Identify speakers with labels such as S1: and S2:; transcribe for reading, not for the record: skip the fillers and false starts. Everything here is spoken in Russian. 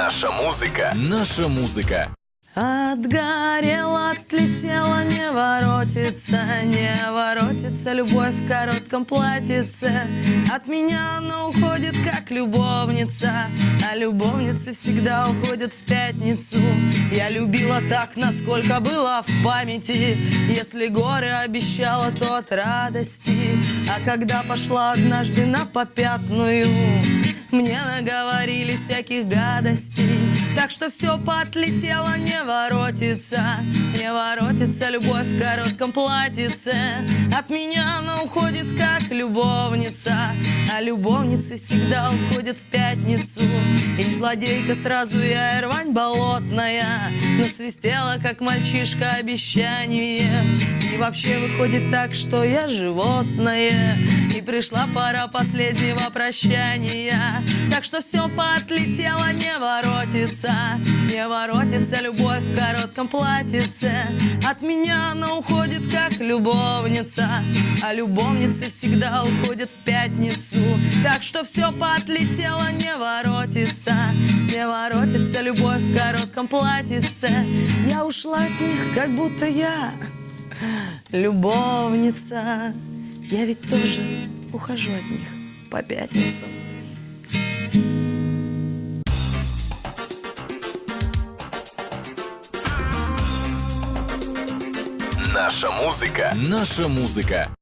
S1: Наша музыка. Наша музыка.
S2: Отгорела, отлетела, не воротится любовь в коротком платьице. От меня она уходит, как любовница, а любовницы всегда уходят в пятницу. Я любила так, насколько была в памяти. Если горы обещала, то от радости. А когда пошла однажды на попятную, мне наговорили всяких гадостей. Так что все поотлетело, не воротится любовь в коротком платьице. От меня она уходит, как любовница, а любовницы всегда уходят в пятницу. И злодейка сразу я, и рвань болотная, насвистела, как мальчишка, обещание. И вообще выходит так, что я животное, и пришла пора последнего прощания. Так что все поотлетело, не воротится любовь в коротком платьице. От меня она уходит, как любовница, а любовницы всегда уходят в пятницу. Так что все поотлетело, не воротится любовь в коротком платьице. Я ушла от них, как будто я любовница. Я ведь тоже ухожу от них по пятницам.
S1: Наша музыка. Наша музыка.